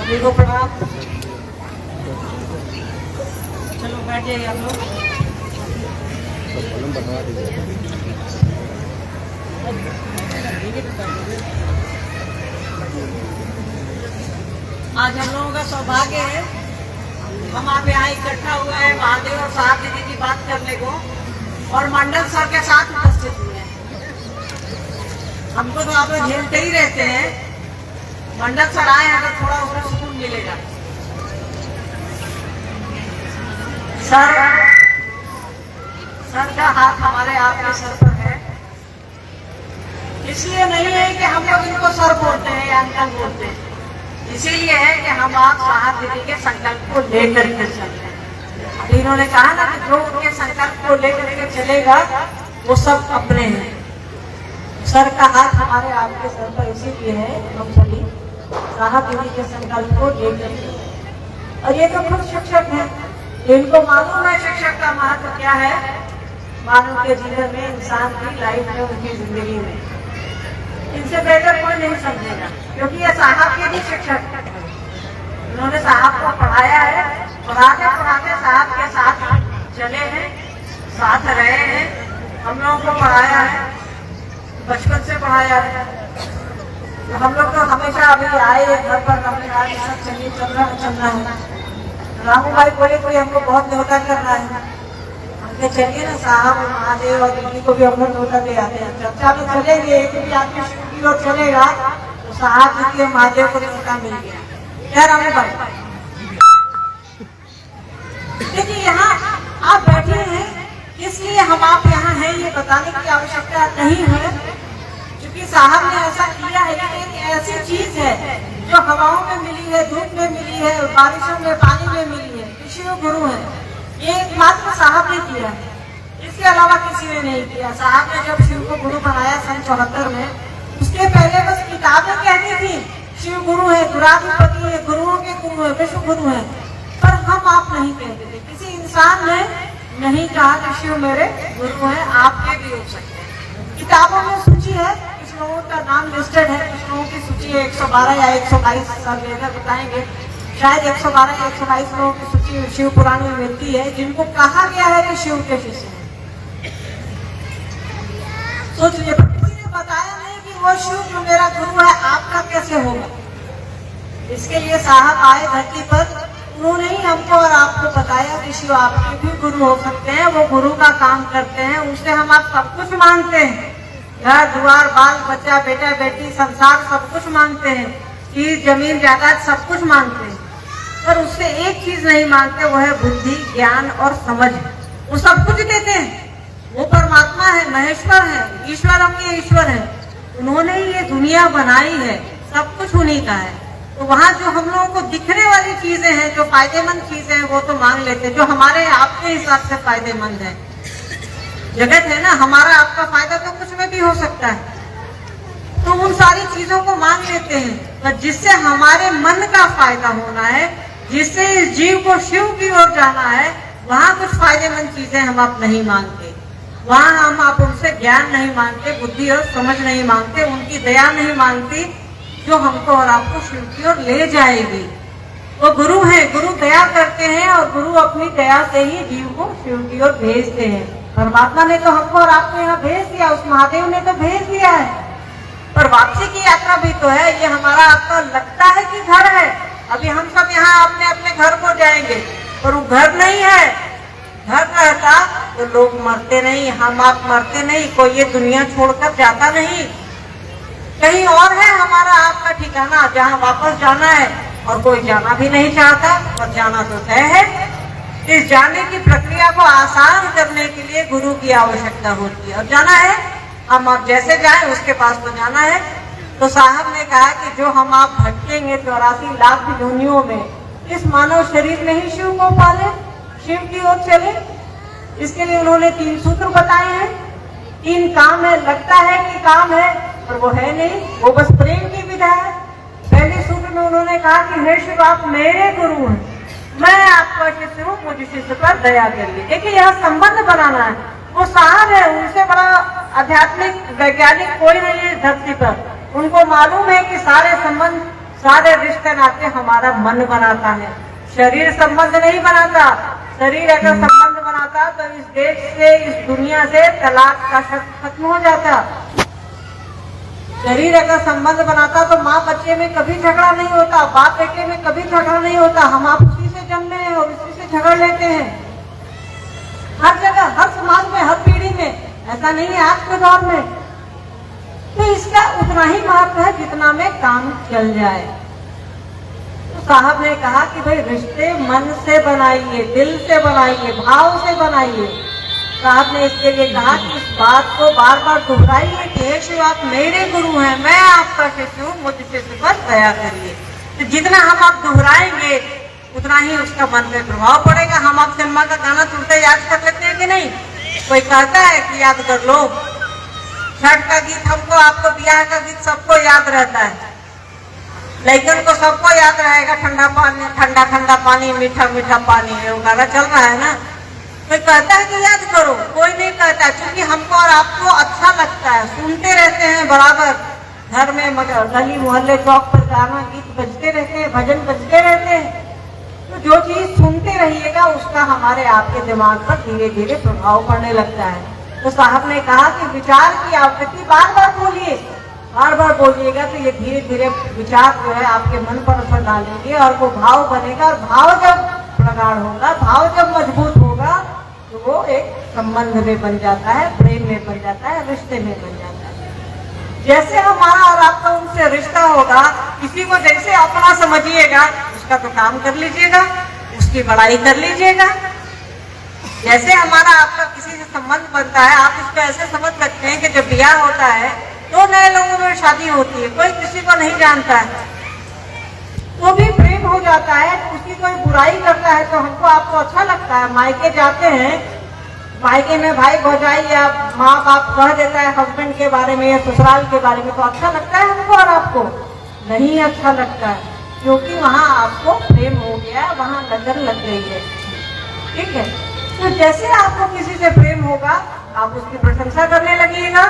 सभी को प्रणाम। चलो बैठ जाइए आप लोग। आज हम लोगों का सौभाग्य है, हम आप यहाँ इकट्ठा हुए हैं महादेव और साहब दीदी की बात करने को, और मंडल सर के साथ उपस्थित हुए हैं। हमको तो आप लोग झेलते ही रहते हैं, मंडल सर आए हैं तो थोड़ा उसको सुकून मिलेगा। सर का हाथ हमारे आपके सर पर है, इसलिए नहीं है कि हम लोग इनको सर बोलते हैं या अंकल बोलते हैं, इसीलिए है कि हम आप साहब दीदी के संकल्प को लेकर के चलते हैं। अभी इन्होंने कहा ना कि जो उनके संकल्प को लेकर के चलेगा वो सब अपने हैं। सर का हाथ हमारे आपके सर पर इसीलिए है, हम सभी साहब दीदी के संकल्प को लेकर के, और ये तो खुद शिक्षक है, इनको मालूम है शिक्षक का महत्व क्या है मानव के जीवन में, इंसान की लाइफ में, उनकी जिंदगी में। इनसे बेहतर कोई नहीं समझेगा, क्योंकि ये साहब के भी शिक्षक है। उन्होंने साहब को पढ़ाया है, पढ़ाते पढ़ाते साहब के साथ चले हैं, साथ रहे हैं, हम लोगों को पढ़ाया है, बचपन से पढ़ाया है। तो हम लोग तो हमेशा अभी आए घर पर, हमने कहा कि सब चलिए चलना है। रामू भाई बोले कोई हमको बहुत न्योता करना है, हमने चलिए ना साहब और महादेव और दीदी को भी हम लोग न्योता दे आते हैं। चर्चा में चलेंगे, एक भी आदमी की ओर चलेगा तो साहब दीदी और महादेव को न्योता मिल गया। क्या रामू भाई? देखिए यहाँ आप बैठे हैं, इसलिए हम आप यहाँ हैं ये बताने की आवश्यकता नहीं है, क्योंकि साहब ने ऐसा किया है कि एक ऐसी चीज है जो हवाओं में मिली है, धूप में मिली है, बारिशों में, पानी में मिली है, ऋषि गुरु है। ये एकमात्र साहब ने किया है, इसके अलावा किसी ने नहीं किया। साहब ने जब शिव को गुरु बनाया सन 74 में, उसके पहले बस किताबें कहती थी शिव गुरु है, गुराधिपति है, गुरुओं के गुरु है, विश्व गुरु है, पर हम आप नहीं कहते थे। किसी इंसान ने नहीं कहा कि शिव मेरे गुरु है, आपके भी हो सकते हैं। किताबों में सूची है, कुछ लोगों का नाम लिस्टेड है, कुछ लोगों की सूची है 112 या 122, सब लेकर बताएंगे, शायद 112 या 122 लोगों की सूची शिव पुराण में मिलती है, जिनको कहा गया है कि शिव के शिष्य हैं। सोच लीजिए, किसी ने बताया नहीं कि वो शिव जो मेरा गुरु है आपका कैसे होगा। इसके लिए साहब आए धरती पर, उन्होंने ही हमको और आपको बताया कि शिव आपके भी गुरु हो सकते हैं, वो गुरु का काम करते हैं, उनसे हम आप सब कुछ मांगते हैं, घर द्वार, बाल बच्चा, बेटा बेटी, संसार, सब कुछ मांगते हैं, चीज जमीन जायदाद सब कुछ मांगते हैं, पर उससे एक चीज नहीं मांगते, वो है बुद्धि, ज्ञान और समझ। वो सब कुछ देते हैं, वो परमात्मा है, महेश्वर है, ईश्वर हमके ईश्वर है, उन्होंने ही ये दुनिया बनाई है, सब कुछ उन्हीं का है। तो वहाँ जो हम लोगों को दिखने वाली चीजें हैं, जो फायदेमंद चीजें हैं, वो तो मांग लेते हैं, जो हमारे आपके हिसाब से फायदेमंद है। जगत है ना, हमारा आपका फायदा तो कुछ में भी हो सकता है, तो उन सारी चीजों को मांग लेते हैं, पर जिससे हमारे मन का फायदा होना है, जिससे इस जीव को शिव की ओर जाना है, वहाँ कुछ फायदेमंद चीजें हम आप नहीं मांगते, वहाँ हम आप उनसे ज्ञान नहीं मांगते, बुद्धि और समझ नहीं मांगते, उनकी दया नहीं मांगती जो हमको और आपको शिव की ओर ले जाएगी। वो गुरु है, गुरु दया करते हैं, और गुरु अपनी दया से ही जीव को शिव की ओर भेजते हैं। परमात्मा ने तो हमको और आपको यहाँ भेज दिया, उस महादेव ने तो भेज दिया है, पर वापसी की यात्रा भी तो है। ये हमारा आपका लगता है कि घर है, अभी हम सब यहाँ अपने अपने घर को जाएंगे, पर वो घर नहीं है। घर रहता तो लोग मरते नहीं, हम आप मरते नहीं, कोई ये दुनिया छोड़कर जाता नहीं, कहीं और है हमारा आपका ठिकाना जहाँ वापस जाना है, और कोई जाना भी नहीं चाहता, और जाना तो तय है। इस जाने की प्रक्रिया को आसान करने के लिए गुरु की आवश्यकता होती है, और जाना है हम आप जैसे जाएं उसके पास तो जाना है। तो साहब ने कहा कि जो हम आप भटकेंगे 84 लाख योनियों में, इस मानव शरीर में ही शिव को पाले, शिव की ओर चले। इसके लिए उन्होंने 3 सूत्र बताए हैं। 3 काम है, लगता है कि काम है पर वो है नहीं, वो बस प्रेम की विधा है। पहले सूत्र में उन्होंने कहा कि हे शिव आप मेरे गुरु हैं, मैं आपका शिष्य हूँ, मुझे शिष्य पर दया करिए। देखिए यह संबंध बनाना है, वो साहब है, उनसे बड़ा आध्यात्मिक वैज्ञानिक कोई नहीं है धरती पर। उनको मालूम है कि सारे संबंध सारे रिश्ते नाते हमारा मन बनाता है, शरीर संबंध नहीं बनाता। शरीर अगर संबंध बनाता तो इस देश से, इस दुनिया से तलाक का शब्द खत्म हो जाता। शरीर अगर संबंध बनाता तो माँ बच्चे में कभी झगड़ा नहीं होता, बाप बेटे में कभी झगड़ा नहीं होता। हम आप उसी से जन्मे हैं और उसी से झगड़ लेते हैं, हर जगह, हर समाज में, हर पीढ़ी में। ऐसा नहीं है आज के दौर में। तो इसका उतना ही महत्व है जितना में काम चल जाए। तो साहब ने कहा कि भाई रिश्ते मन से बनाइए, दिल से बनाइए, भाव से बनाइए। साहब ने इसके लिए कहा कि इस बात को बार बार दोहराइए कि हे शिव, आप मेरे गुरु हैं, मैं आपका शिष्य हूँ, मुझ शिष्य पर दया करिए। तो जितना हम आप दोहराएंगे उतना ही उसका मन पे प्रभाव पड़ेगा। हम आप सिनेमा का गाना सुनते याद कर लेते हैं कि नहीं? कोई कहता है कि याद कर लो। छठ का गीत हमको, आपको, ब्याह का गीत सबको याद रहता है, लेकिन को सबको याद रहेगा ठंडा पानी, ठंडा ठंडा पानी, मीठा मीठा पानी, वो गाना चल रहा है ना। कोई कहता है कि याद करो, कोई नहीं कहता, क्योंकि हमको और आपको अच्छा लगता है, सुनते रहते हैं बराबर। घर में गली मोहल्ले चौक पर गाना गीत बजते रहते हैं, भजन बजते रहते हैं। तो जो चीज सुनते रहिएगा उसका हमारे आपके दिमाग पर धीरे धीरे प्रभाव पड़ने लगता है। तो साहब ने कहा कि विचार की आवृत्ति बार बार बोलिए, बार बार बोलिएगा तो ये धीरे धीरे विचार जो है आपके मन पर असर डालेंगे और वो भाव बनेगा। और भाव जब प्रगाढ़ होगा, भाव जब मजबूत होगा तो वो एक संबंध में बन जाता है, प्रेम में बन जाता है, रिश्ते में बन जाता है। जैसे हमारा और आपका उनसे रिश्ता होगा, किसी को जैसे अपना समझिएगा उसका तो काम कर लीजिएगा, उसकी बड़ाई कर लीजिएगा। जैसे हमारा आपका किसी से संबंध बनता है, आप इसको ऐसे समझ सकते हैं कि जब ब्याह होता है तो नए लोगों में शादी होती है, कोई किसी को नहीं जानता है, वो भी प्रेम हो जाता है। किसी कोई बुराई करता है तो हमको आपको अच्छा लगता है। मायके जाते हैं, मायके में भाई भौजाई या माँ बाप कह देता है हस्बैंड के बारे में या ससुराल के बारे में, तो अच्छा लगता है हमको और आपको? नहीं अच्छा लगता है, क्योंकि वहाँ आपको प्रेम हो गया, वहाँ नजर लग गई है। ठीक है, तो जैसे आपको किसी से प्रेम होगा आप उसकी प्रशंसा करने लगिएगा।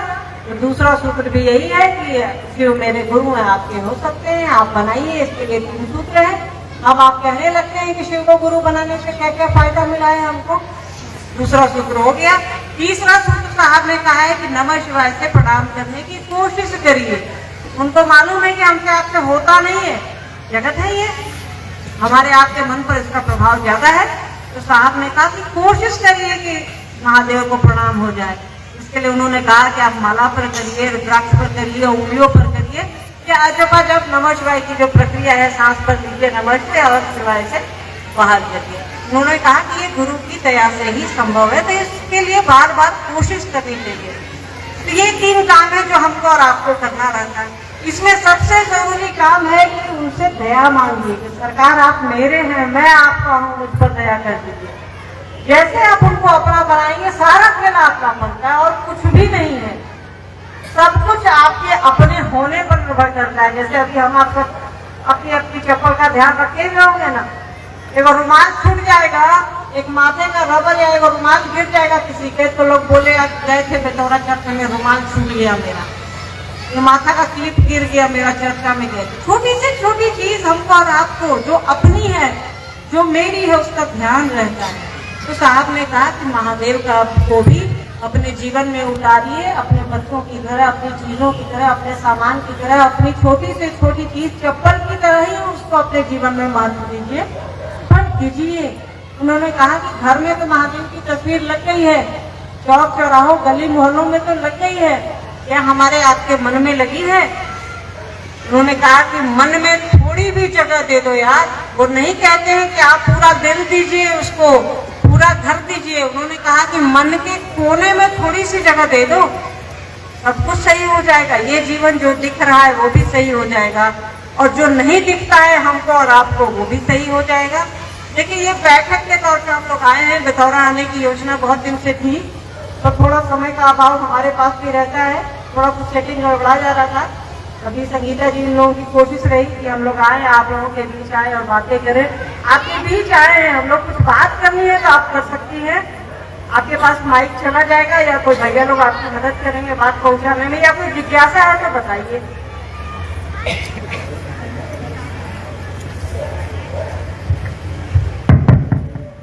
तो दूसरा सूत्र भी यही है कि शिव मेरे गुरु हैं, आपके हो सकते हैं, आप बनाइए। इसके लिए 3 सूत्र है। अब आप कहने लगते हैं कि शिव को गुरु बनाने से क्या क्या फायदा मिला है हमको। दूसरा सूत्र हो गया। तीसरा सूत्र साहब ने कहा है कि नमः शिवाय से प्रणाम करने की कोशिश करिए। उनको मालूम है कि हमसे आपसे होता नहीं है, जगत है ये, हमारे आपके मन पर इसका प्रभाव ज्यादा है। तो साहब ने कहा कि कोशिश करिए कि महादेव को प्रणाम हो जाए। इसके लिए उन्होंने कहा कि आप माला पर करिए, रुद्राक्ष पर करिए, उंगलियों पर करिए, या जब नमः शिवाय की जो प्रक्रिया है सांस पर लीजिए नमस्ते और शिवाय से बाहर करिए। उन्होंने कहा कि ये गुरु की दया से ही संभव है, तो इसके लिए बार बार कोशिश करनी चाहिए। तो ये 3 काम है जो हमको और आपको करना रहता है। इसमें सबसे जरूरी काम है कि उनसे दया मांगिए कि सरकार आप मेरे हैं, मैं आपका हूँ, मुझ पर दया कर दीजिए। जैसे आप उनको अपना बनाएंगे सारा खेल आपका बनता है और कुछ भी नहीं है, सब कुछ आपके अपने होने पर निर्भर करता है। जैसे अभी हम आपको अपनी चप्पल का ध्यान रखे हुए होंगे ना, एक रुमाल छूट जाएगा, एक माथे का रबर या एक रुमाल गिर जाएगा किसी के, तो लोग बोले गए थे बेतौरा चर्च में रुमाल छूट गया मेरा, ये माथा का क्लिप गिर गया मेरा, चर्चा में गए। छोटी से छोटी चीज हमको और आपको जो अपनी है, जो मेरी है, उसका ध्यान रहता है। तो साहब ने कहा कि महादेव का को भी अपने जीवन में उतारिए, अपने बच्चों की तरह, अपनी चीजों की तरह, अपने सामान की तरह, अपनी छोटी से छोटी चीज चप्पल की तरह ही उसको अपने जीवन में महत्व दीजिए, पर दीजिए। उन्होंने कहा कि घर में तो महादेव की तस्वीर लग गई है, चौक चौराहों गली मोहल्लों में तो लग गई है, क्या हमारे आपके मन में लगी है? उन्होंने कहा कि मन में थोड़ी भी जगह दे दो यार। वो नहीं कहते हैं कि आप पूरा दिल दीजिए, उसको पूरा घर दीजिए। उन्होंने कहा कि मन के कोने में थोड़ी सी जगह दे दो, सब कुछ सही हो जाएगा। ये जीवन जो दिख रहा है वो भी सही हो जाएगा, और जो नहीं दिखता है हमको और आपको वो भी सही हो जाएगा। देखिए, ये बैठक के तौर पर हम लोग आए हैं। बेतौरा आने की योजना बहुत दिन से थी, तो थोड़ा समय का अभाव हमारे पास भी रहता है, थोड़ा कुछ सेटिंग गड़बड़ा जा रहा था। अभी संगीता जी इन लोगों की कोशिश रही कि हम लोग आए, आप लोगों के बीच आए और बातें करें। आपके बीच आए हैं, हम लोग कुछ बात करनी है तो आप कर सकती हैं। आपके पास माइक चला जाएगा या कोई भैया लोग आपकी मदद करेंगे बात पहुंचाने में, या कोई जिज्ञासा है तो बताइए।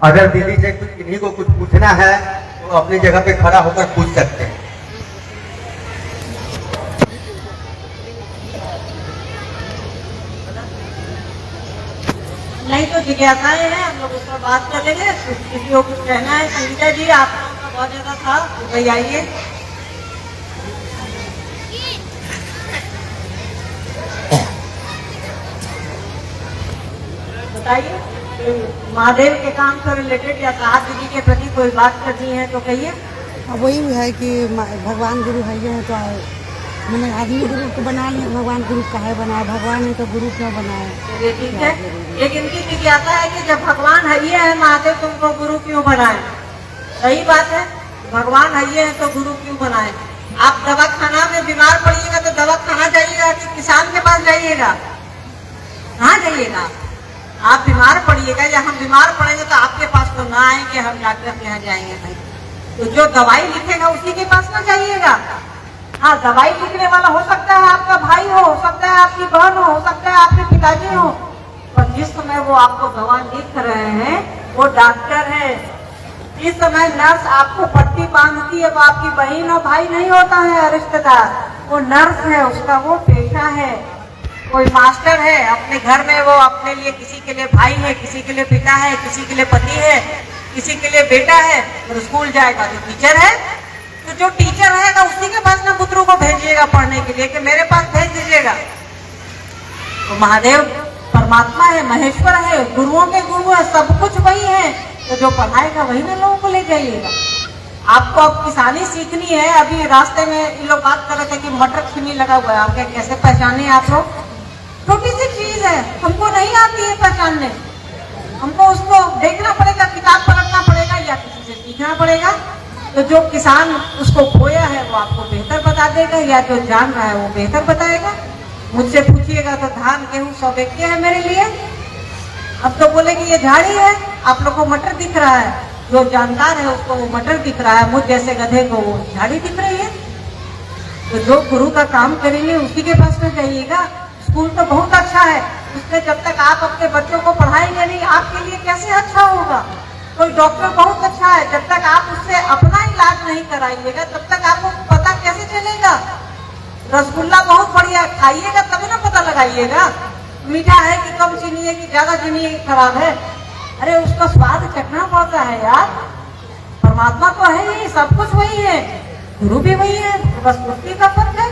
अगर दीदी से कुछ इन्हीं को कुछ पूछना है तो अपनी जगह पे खड़ा होकर पूछ सकते हैं। नहीं तो जिज्ञासाएं हैं, हम लोग उस पर बात कर लेंगे। किसी को कुछ कहना है? संगीता जी, आप लोगों का बहुत ज्यादा था, तो भाई आइए। बताइए, महादेव के काम से रिलेटेड या साहब दीदी के प्रति कोई बात करनी है तो कहिए। वही है कि भगवान गुरु है ये, तो मैंने आदमी गुरु को बना लिया, भगवान गुरु काहे बनाया? भगवान है तो गुरु क्यों बनाया? चलिए ठीक है, लेकिन इनकी जिज्ञासा है कि जब भगवान है ये है, महादेव तुमको गुरु क्यों बनाए? सही बात है, भगवान है ये है तो गुरु क्यों बनाए? आप दवाखाना में बीमार पड़िएगा तो दवाखाना जाइएगा कि किसान के पास जाइएगा? कहाँ जाइएगा? आप बीमार पड़िएगा या हम बीमार पड़ेंगे तो आपके पास तो ना आएंगे, हम डॉक्टर के यहाँ जाएंगे भाई। तो जो दवाई लिखेगा उसी के पास ना जाइएगा। हाँ, दवाई लिखने वाला हो सकता है आपका भाई हो सकता है आपकी बहन हो सकता है आपके पिताजी हो, पर जिस समय वो आपको दवा लिख रहे हैं वो डॉक्टर है। इस समय नर्स आपको पट्टी बांधती है, वो आपकी बहन और भाई नहीं होता है रिश्तेदार, वो नर्स है, उसका वो पेशा है। कोई मास्टर है, अपने घर में वो अपने लिए किसी के लिए भाई है, किसी के लिए पिता है, किसी के लिए पति है, किसी के लिए बेटा है। और स्कूल जाएगा जो टीचर है, तो जो टीचर रहेगा उसी के पास ना पुत्रों को भेजिएगा पढ़ने के लिए कि मेरे पास भेज दीजिएगा। तो महादेव परमात्मा है, महेश्वर है, गुरुओं के गुरु है, सब कुछ वही है। तो जो पढ़ाएगा वही ना लोगों को ले जाइएगा। आपको अब किसानी सीखनी है। अभी रास्ते में इन लोग बात कर रहे थे कि मटर छीनी लगा हुआ है, आप क्या कैसे पहचाने? आप लोग छोटी सी चीज है, हमको नहीं आती है पहचानने, हमको उसको देखना पड़ेगा, किताब पढ़ना पड़ेगा या किसी से सीखना पड़ेगा। तो जो किसान उसको बोया है वो आपको बेहतर बता देगा, या जो जान रहा है वो बेहतर बताएगा। मुझसे पूछिएगा तो धान गेहूं सब एक है मेरे लिए। अब तो बोले कि ये झाड़ी है, आप लोग को मटर दिख रहा है, जो जानकार है उसको वो मटर दिख रहा है, मुझ जैसे गधे को वो झाड़ी दिख रही है। तो जो गुरु का काम करेंगे उसी के पास में जाइएगा। स्कूल तो बहुत अच्छा है, उसमें जब तक आप अपने बच्चों को पढ़ाएंगे नहीं, आपके लिए कैसे अच्छा होगा? कोई डॉक्टर बहुत अच्छा है, जब तक आप उससे अपना इलाज नहीं कराइएगा तब तक आपको पता कैसे चलेगा? रसगुल्ला बहुत बढ़िया है, खाइएगा तभी ना पता लगाइएगा। मीठा है कि कम चीनी है कि ज्यादा चीनी खराब है, अरे उसका स्वाद चखना पड़ता है यार। परमात्मा तो है ही, सब कुछ वही है, गुरु भी वही है, बस मुक्ति का फर्क है।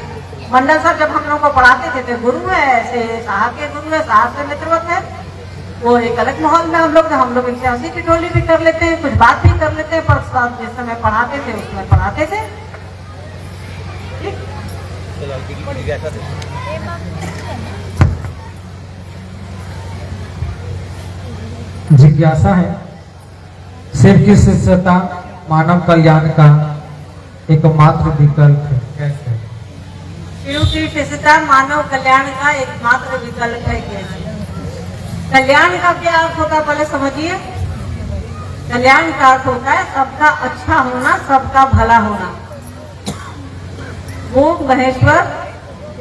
मंडल सर जब हम लोग को पढ़ाते थे तो गुरु है, ऐसे साहब के गुरु है, साहब से मित्रवत है, वो एक अलग माहौल में हम लोग इनसे हंसी टिटोली भी कर लेते हैं, कुछ बात भी कर लेते हैं, पर साथ जिस समय पढ़ाते थे उसमें पढ़ाते थे। जिज्ञासा है, सिर्फ की शिष्यता मानव कल्याण का एकमात्र विकल्प है। कैसे? शिव की शिष्यता मानव कल्याण का एकमात्र विकल्प है। कैसे? कल्याण का क्या अर्थ होता है पहले समझिए। कल्याण का अर्थ होता है सबका अच्छा होना, सबका भला होना। वो महेश्वर,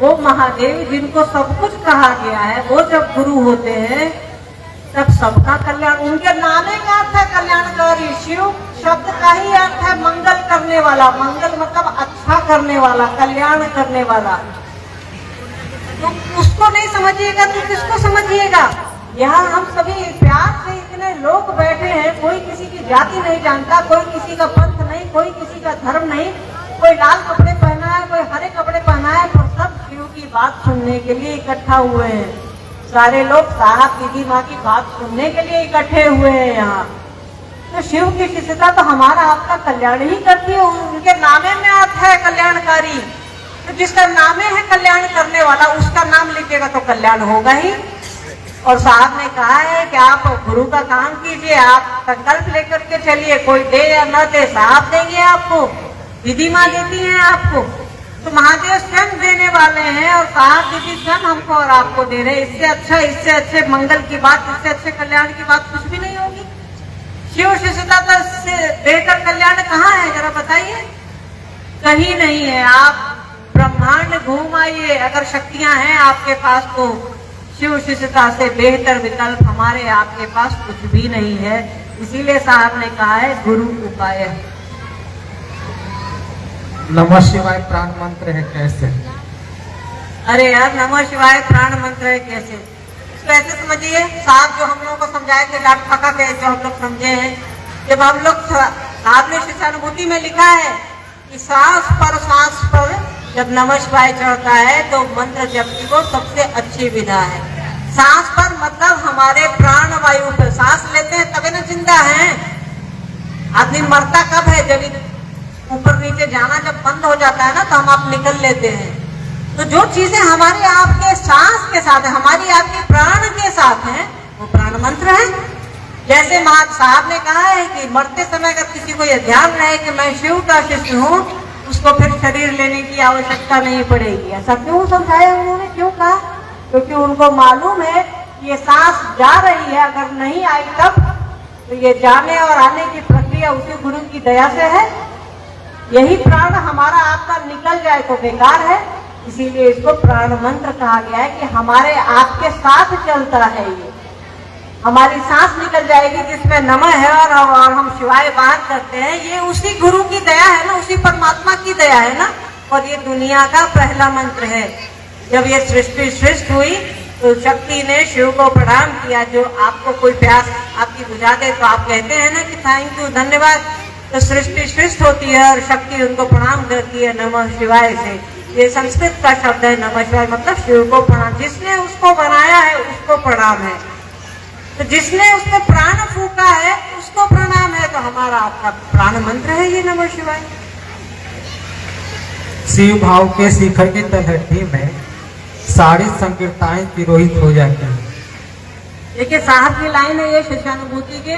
वो महादेव जिनको सब कुछ कहा गया है, वो जब गुरु होते हैं तब सबका कल्याण, उनके नामे का अर्थ है कल्याणकारी। शिव शब्द का ही अर्थ है मंगल करने वाला। मंगल मतलब अच्छा करने वाला, कल्याण करने वाला। तो उसको नहीं समझिएगा तो किसको समझिएगा? यहाँ हम सभी प्यार से इतने लोग बैठे हैं, कोई किसी की जाति नहीं जानता, कोई किसी का पंथ नहीं, कोई किसी का धर्म नहीं, कोई लाल कपड़े पहना है, कोई हरे कपड़े पहना है, पर सब शिव की बात सुनने के लिए इकट्ठा हुए हैं। सारे लोग साहब दीदी माँ की बात सुनने के लिए इकट्ठे हुए हैं यहाँ। तो शिव की शिष्यता तो हमारा आपका कल्याण ही करती है, उनके नामे में अर्थ है कल्याणकारी। तो जिसका नामे है कल्याण करने वाला, उसका नाम लिखेगा तो कल्याण होगा ही। और साहब ने कहा है कि आप गुरु का काम कीजिए, आप संकल्प लेकर के चलिए, कोई दे या न दे साहब देंगे आपको, दीदी माँ देती है आपको। तो महादेव स्वयं देने वाले हैं और साहब दीदी स्वयं हमको और आपको दे रहे। इससे अच्छे मंगल की बात, इससे अच्छे कल्याण की बात कुछ भी नहीं होगी। शिव शिष्यता से बेहतर कल्याण कहाँ है जरा बताइए? कहीं नहीं है। आप ब्रह्मांड घूम आइए, अगर शक्तियां हैं आपके पास तो शिव शिष्यता से बेहतर विकल्प हमारे आपके पास कुछ भी नहीं है। इसीलिए साहब ने कहा है गुरु उपाय है। नमः शिवाय प्राण मंत्र है कैसे? अरे यार नमः शिवाय प्राण मंत्र है कैसे? इसको ऐसे समझिए, साहब जो हम लोगों को समझाए थे डाक फका के, जो हम लोग समझे हैं, जब हम लोग साहब ने शिक्षानुभूति में लिखा है कि सांस पर जब नमः शिवाय चढ़ता है तो मंत्र जपने को सबसे अच्छी विधा है। सांस पर मतलब हमारे प्राण वायु पर सांस लेते हैं तभी ना जिंदा है। आदमी मरता कब है? जब ऊपर नीचे जाना जब बंद हो जाता है ना तो हम आप निकल लेते हैं। तो जो चीजें हमारे आपके सांस के साथ है, हमारी आपके प्राण के साथ है, वो प्राण मंत्र है। जैसे महाराज साहब ने कहा है कि मरते समय अगर किसी को यह ध्यान रहे कि मैं शिव का शिष्य हूँ, उसको फिर शरीर लेने की आवश्यकता नहीं पड़ेगी। ऐसा क्यों समझाया उन्होंने, क्यों कहा? क्योंकि उनको मालूम है ये सांस जा रही है, अगर नहीं आई तब तो ये जाने और आने की प्रक्रिया उसी गुरु की दया से है। यही प्राण हमारा आपका निकल जाए तो बेकार है, इसीलिए इसको प्राण मंत्र कहा गया है कि हमारे आपके साथ चलता है। ये हमारी सांस निकल जाएगी जिसमें नमः है और हम शिवाय बात करते हैं, ये उसी गुरु की दया है ना, उसी परमात्मा की दया है ना। और ये दुनिया का पहला मंत्र है। जब ये सृष्टि सृष्टि हुई तो शक्ति ने शिव को प्रणाम किया। जो आपको कोई प्यास आपकी बुझा दे तो आप कहते हैं ना कि थैंक यू, धन्यवाद। तो सृष्टि सृष्टि होती है और शक्ति उनको प्रणाम करती है नमः शिवाय से। ये संस्कृत का शब्द है नमः शिवाय, मतलब शिव को प्रणाम। जिसने उसको बनाया है उसको प्रणाम है। तो जिसने उसमें प्राण फूका है उसको प्रणाम है। तो हमारा आपका प्राण मंत्र है ये नमः शिवाय। शिव भाव के शिखर की तलहटी में सारी संकीर्ताएं तिरोहित हो जाती हैं। देखिए साहब की लाइन है ये शिष्यानुभूति के,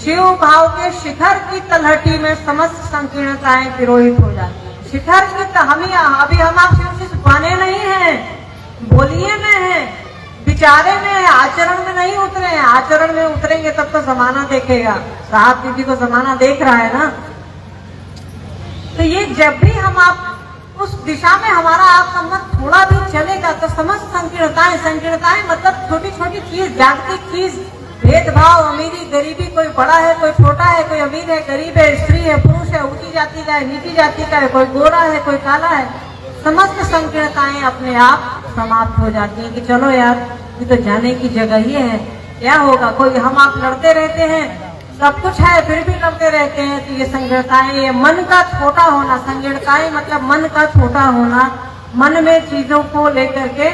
शिव भाव के शिखर की तलहटी में समस्त संकीर्णताएं तिरोहित हो जाती हैं। शिखर की अभी हम आप शिव शिष्य बने नहीं हैं, बोलिए में हैं, विचारे में, आचरण में नहीं उतरे हैं। आचरण में उतरेंगे तब तो जमाना देखेगा। साहब दीदी को जमाना देख रहा है ना। तो ये जब भी हम आप उस दिशा में हमारा आपका मन थोड़ा भी चलेगा तो समस्त संकीर्णताएं मतलब छोटी छोटी चीज, जागतिक चीज, भेदभाव, अमीरी गरीबी, कोई बड़ा है कोई छोटा है, कोई अमीर है गरीब है, स्त्री है पुरुष है, ऊंची जाति का है नीची जाति का है, कोई गोरा है कोई काला है, समस्त संकीर्णताएं अपने आप समाप्त हो जाती हैं कि चलो यार ये तो जाने की जगह ही है, क्या होगा। कोई हम आप लड़ते रहते हैं, सब कुछ है फिर भी लड़ते रहते हैं। तो ये संकीर्णताएं, ये मन का छोटा होना, संकीर्णताएं मतलब मन का छोटा होना, मन में चीजों को लेकर के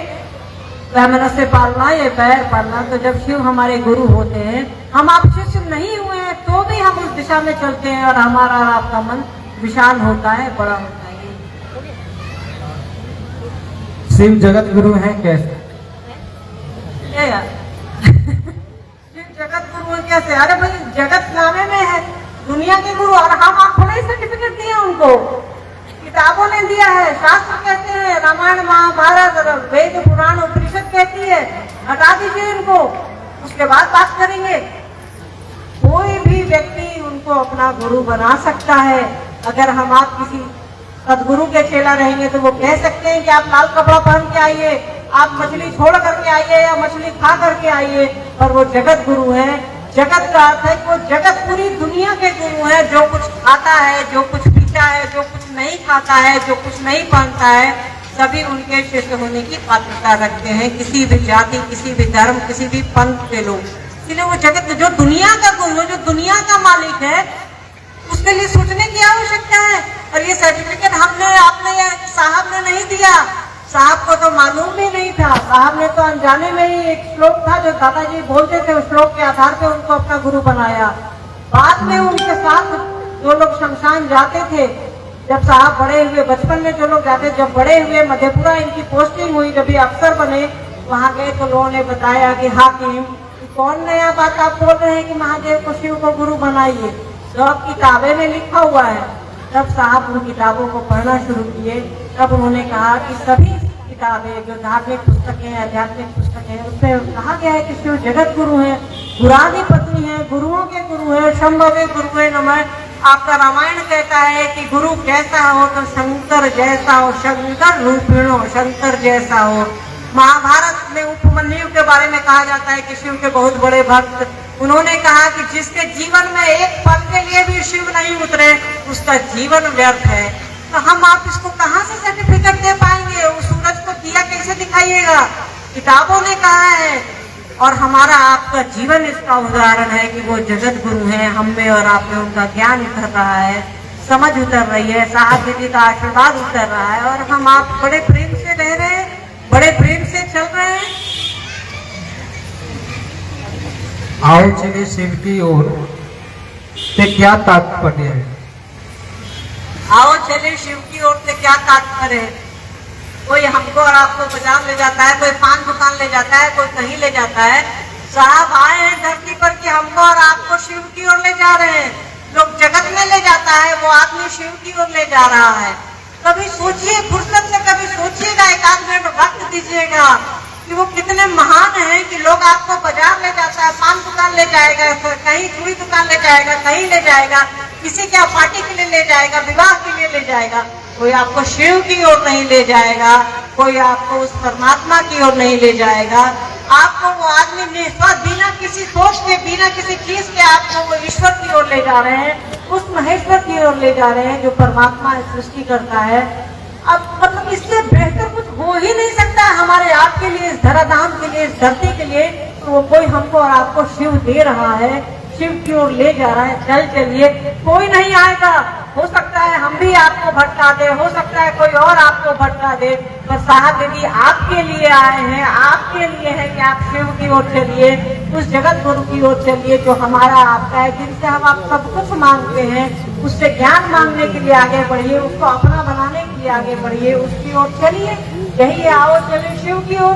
वैमनस्य पालना, ये बैर पालना। तो जब शिव हमारे गुरु होते हैं, हम आप शिष्य नहीं हुए हैं तो भी हम उस दिशा में चलते हैं और हमारा आपका मन विशाल होता है, बड़ा होता है। शिव जगत गुरु है कैसे? यार शिव जगत गुरु है कैसे? अरे भाई जगत नामे में है, दुनिया के गुरु। और हम आप थोड़े सर्टिफिकेट दिए उनको, किताबों ने दिया है, शास्त्र कहते हैं, रामायण महाभारत वेद पुराण उपनिषद कहती है। हटा दीजिए इनको, उसके बाद बात करेंगे। कोई भी व्यक्ति उनको अपना गुरु बना सकता है। अगर हम आप किसी सदगुरु के चेला रहेंगे तो वो कह सकते हैं कि आप लाल कपड़ा पहन के आइए, आप मछली छोड़ करके आइए या मछली खा करके आइए, और वो जगत गुरु है। जगत का अर्थ है कि वो जगत पूरी दुनिया के गुरु है। जो कुछ खाता है, जो कुछ पीता है, जो कुछ नहीं खाता है, जो कुछ नहीं पहनता है, सभी उनके शिष्य होने की पात्रता रखते हैं, किसी भी जाति, किसी भी धर्म, किसी भी पंथ के लोग। इसलिए वो जगत जो दुनिया का गुरु है, जो दुनिया का मालिक है, उसके लिए सोचने की आवश्यकता है। और ये सर्टिफिकेट हमने आपने साहब ने नहीं दिया, साहब को तो मालूम भी नहीं था। साहब ने तो अनजाने में ही एक श्लोक था जो दादाजी बोलते थे, उस श्लोक के आधार पे उनको अपना गुरु बनाया। बाद में उनके साथ जो लोग शमशान जाते थे, जब साहब बड़े हुए, बचपन में जो लोग जाते, जब बड़े हुए मधेपुरा इनकी पोस्टिंग हुई, जब ये अफसर बने, वहां गए तो लोगों ने बताया कि हाकिम कौन नया बात आप बोल रहे हैं कि महादेव को शिव को गुरु बनाइए, जो अब किताबें में लिखा हुआ है। तब साहब उन किताबों को पढ़ना शुरू किए। तब उन्होंने कहा कि सभी किताबें जो धार्मिक पुस्तकें, आध्यात्मिक पुस्तकें, उसमें कहा गया है कि शिव जगत गुरु है, गुराधिपति है, गुरुओं के गुरु है, शंभवे गुरु है नमः। आपका रामायण कहता है कि गुरु कैसा हो तो शंकर जैसा हो, शंकर रूपिणो, शंकर जैसा हो। महाभारत में उपमन्यु के बारे में कहा जाता है कि शिव के बहुत बड़े भक्त, उन्होंने कहा कि जिसके जीवन में एक पल के लिए भी शिव नहीं उतरे उसका जीवन व्यर्थ है। तो हम आप इसको कहाँ से सर्टिफिकेट दे पाएंगे? उस सूरज को दिया कैसे दिखाइएगा? किताबों ने कहा है और हमारा आपका जीवन इसका उदाहरण है कि वो जगत गुरु है। हम में और आप में उनका ज्ञान उतर रहा है, समझ उतर रही है, साहब दीदी का आशीर्वाद उतर रहा है और हम आप बड़े प्रेम से रह रहे हैं, बड़े प्रेम से चल रहे हैं। आओ चले शिव की ओर से क्या तात्पर्य है? आओ चले शिव की ओर से क्या तात्पर्य है? कोई हमको और आपको बाजार ले जाता है, कोई पान दुकान ले जाता है, कोई कहीं ले जाता है। साहब आए हैं धरती पर कि हमको और आपको शिव की ओर ले जा रहे हैं। लोग जगत में ले जाता है, वो आदमी शिव की ओर ले जा रहा है। कभी सोचिए, फुर्सत से कभी सोचिएगा, एक आध मिनट वक्त दीजिएगा कि वो कितने महान हैं कि लोग आपको बाजार ले जाता है, पान दुकान ले जाएगा, कहीं चूड़ी दुकान ले जाएगा, कहीं ले जाएगा, किसी क्या पार्टी के लिए ले जाएगा, विवाह के लिए ले जाएगा। कोई आपको शिव की ओर नहीं ले जाएगा, कोई आपको उस परमात्मा की ओर नहीं ले जाएगा। आपको वो आदमी निस्वार्थ बिना किसी सोच के, बिना किसी चीज के आपको वो ईश्वर की ओर ले जा रहे हैं, उस महेश्वर की ओर ले जा रहे हैं जो परमात्मा सृष्टि करता है। अब मतलब इससे बेहतर कुछ हो ही नहीं सकता हमारे आपके लिए, इस धराधाम के लिए, इस धरती के लिए। तो वो कोई हमको और आपको शिव दे रहा है, शिव की ओर ले जा रहा है। चल चलिए, कोई नहीं आएगा, हो सकता है हम भी आपको भटका दे, हो सकता है कोई और आपको भटका दे, पर साहब दीदी आपके लिए आए हैं, आपके लिए है कि आप शिव की ओर चलिए, उस जगत गुरु की ओर चलिए जो हमारा आपका है, जिनसे हम आप सब कुछ मांगते हैं। उससे ज्ञान मांगने के लिए आगे बढ़िए, उसको अपना बनाने के लिए आगे बढ़िए, उसकी ओर चलिए। यही आओ चले शिव की ओर,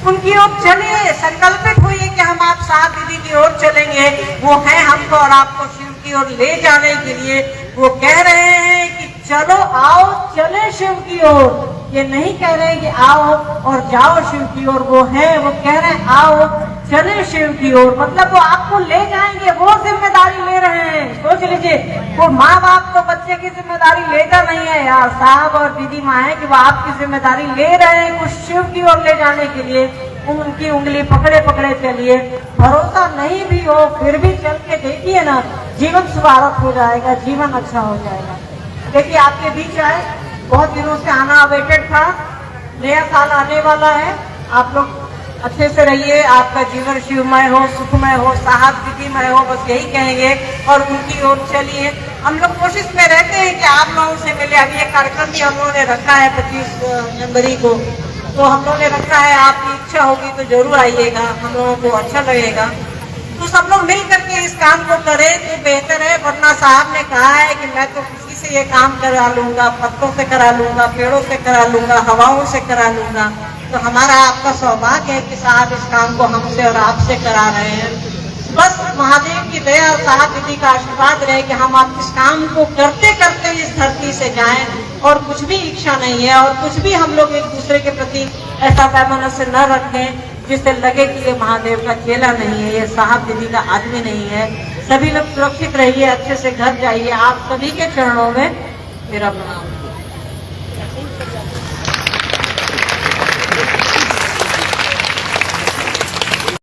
उनकी ओर चलिए। संकल्पित हुई कि हम आप साहब दीदी की ओर चलेंगे। वो है हमको और आपको शिव की ओर ले जाने के लिए। वो कह रहे हैं कि चलो आओ चले शिव की ओर। ये नहीं कह रहे कि आओ और जाओ शिव की ओर, वो कह रहे हैं आओ चले शिव की ओर। मतलब वो आपको ले जाएंगे, वो जिम्मेदारी ले रहे हैं। सोच लीजिए, वो माँ बाप तो बच्चे की जिम्मेदारी लेता नहीं है यार, साहब और दीदी माँ है कि वो आपकी जिम्मेदारी ले रहे हैं उस शिव की ओर ले जाने के लिए। उनकी उंगली पकड़े पकड़े चलिए। भरोसा नहीं भी हो फिर भी चल के देखिए ना, जीवन सुधारक हो जाएगा, जीवन अच्छा हो जाएगा। देखिए आपके बीच आए, बहुत दिनों से आना अवेटेड था, नया साल आने वाला है। आप लोग अच्छे से रहिए, आपका जीवन शिवमय हो, सुखमय हो, साहब दीदीमय हो, बस यही कहेंगे और उनकी ओर चलिए। हम लोग कोशिश में रहते हैं कि आप लोगों से मिले। अभी एक कार्यक्रम भी हम लोगों ने रखा है 25 जनवरी को, तो हम लोगों ने रखा है, आपकी इच्छा होगी तो जरूर आइएगा, हम लोगों को अच्छा लगेगा। तो सब लोग मिल करके इस काम को करें तो बेहतर है। वरना साहब ने कहा है कि मैं तो किसी से ये काम करा लूंगा, पत्तों से करा लूंगा, पेड़ों से करा लूंगा, हवाओं से करा लूंगा। तो हमारा आपका सौभाग्य है कि साहब इस काम को हमसे और आपसे करा रहे हैं। बस महादेव की दया और साहब दीदी का आशीर्वाद रहे कि हम आप इस काम को करते करते इस धरती से जाएं और कुछ भी इच्छा नहीं है और कुछ भी हम लोग एक दूसरे के प्रति ऐसा वैमनस्य न रखें जिससे लगे कि ये महादेव का चेला नहीं है, ये साहब दीदी का आदमी नहीं है। सभी लोग सुरक्षित रहिए, अच्छे से घर जाइए। आप सभी के चरणों में मेरा प्रणाम।